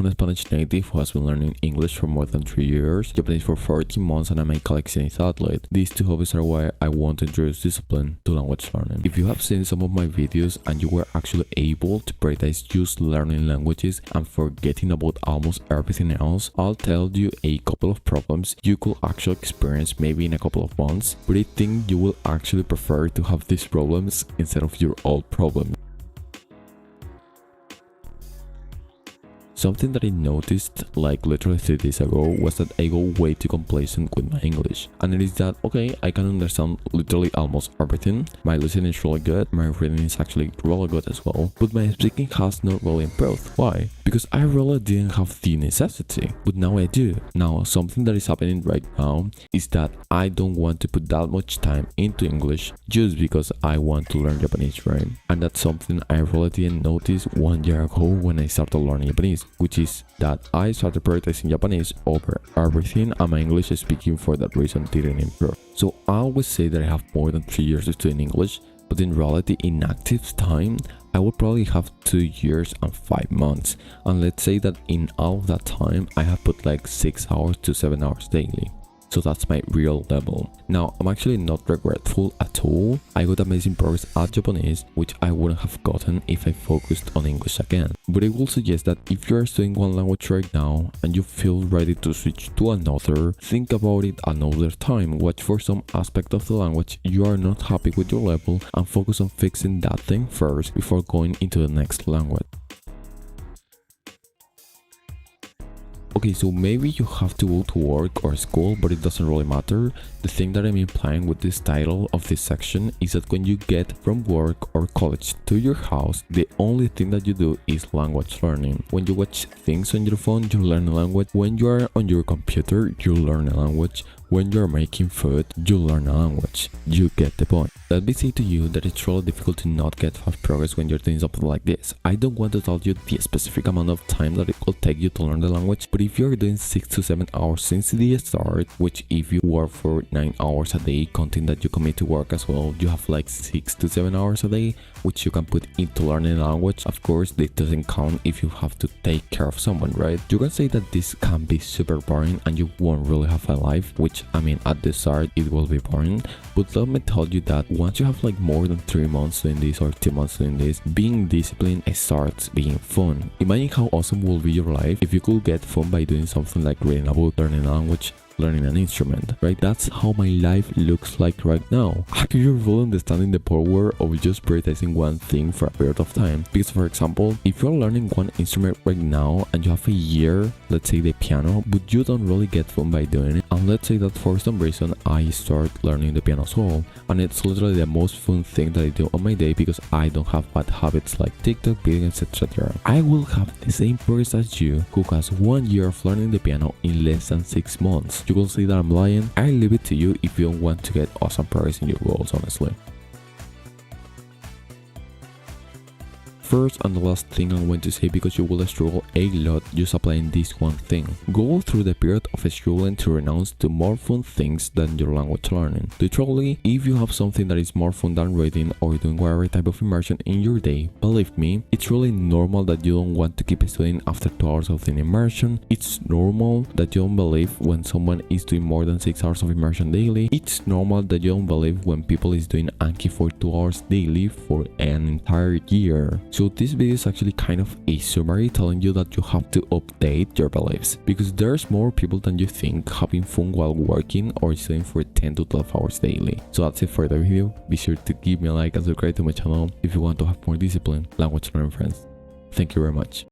I'm a Spanish native who has been learning English for more than 3 years, Japanese for 14 months, and I'm a collectionist athlete. These two hobbies are why I want to introduce discipline to language learning. If you have seen some of my videos and you were actually able to prioritize just learning languages and forgetting about almost everything else, I'll tell you a couple of problems you could actually experience maybe in a couple of months, but I think you will actually prefer to have these problems instead of your old problems. Something that I noticed like literally 3 days ago was that I go way too complacent with my English, and it is that okay, I can understand literally almost everything, my listening is really good, my reading is actually really good as well, but my speaking has not really improved. Why? Because I really didn't have the necessity, but now I do. Now something that is happening right now is that I don't want to put that much time into English just because I want to learn Japanese, right? And that's something I really didn't notice 1 year ago when I started learning Japanese, which is that I started prioritizing Japanese over everything, and my English speaking for that reason didn't improve. So I always say that I have more than 3 years of studying English, but in reality, in active time, I would probably have 2 years and 5 months. And let's say that in all of that time, I have put like 6 hours to 7 hours daily. So that's my real level. Now, I'm actually not regretful at all. I got amazing progress at Japanese, which I wouldn't have gotten if I focused on English again. But I will suggest that if you are studying one language right now and you feel ready to switch to another, think about it another time. Watch for some aspect of the language you are not happy with your level and focus on fixing that thing first before going into the next language. Okay, so maybe you have to go to work or school, but it doesn't really matter. The thing that I'm implying with this title of this section is that when you get from work or college to your house, the only thing that you do is language learning. When you watch things on your phone, you learn a language. When you are on your computer, you learn a language. When you're making food, you learn a language. You get the point. Let me say to you that it's really difficult to not get fast progress when you're doing something like this. I don't want to tell you the specific amount of time that it will take you to learn the language, but if you're doing 6 to 7 hours since the start, which if you work for 9 hours a day, counting that you commit to work as well, you have like 6 to 7 hours a day, which you can put into learning a language. Of course, this doesn't count if you have to take care of someone, right? You can say that this can be super boring and you won't really have a life, which I mean, at the start it will be boring, but let me tell you that once you have like more than 3 months doing this or 2 months doing this, being disciplined starts being fun. Imagine how awesome will be your life if you could get fun by doing something like reading a book, learning a language, learning an instrument, right? That's how my life looks like right now. Are you really understanding the power of just prioritizing one thing for a period of time? Because for example, if you're learning one instrument right now and you have a year, let's say the piano, but you don't really get fun by doing it, and let's say that for some reason I start learning the piano as well, and it's literally the most fun thing that I do on my day because I don't have bad habits like TikTok, videos, etc. I will have the same progress as you who has 1 year of learning the piano in less than 6 months. You will say that I'm lying. I leave it to you if you don't want to get awesome progress in your goals, honestly. First and the last thing I'm going to say, because you will struggle a lot just applying this one thing. Go through the period of struggling to renounce to more fun things than your language learning. Literally, if you have something that is more fun than reading or doing whatever type of immersion in your day, believe me, it's really normal that you don't want to keep studying after 2 hours of an immersion. It's normal that you don't believe when someone is doing more than 6 hours of immersion daily. It's normal that you don't believe when people is doing anki for 2 hours daily for an entire year. So this video is actually kind of a summary telling you that you have to update your beliefs, because there's more people than you think having fun while working or studying for 10 to 12 hours daily. So that's it for the video. Be sure to give me a like and subscribe to my channel if you want to have more discipline, language learning friends. Thank you very much.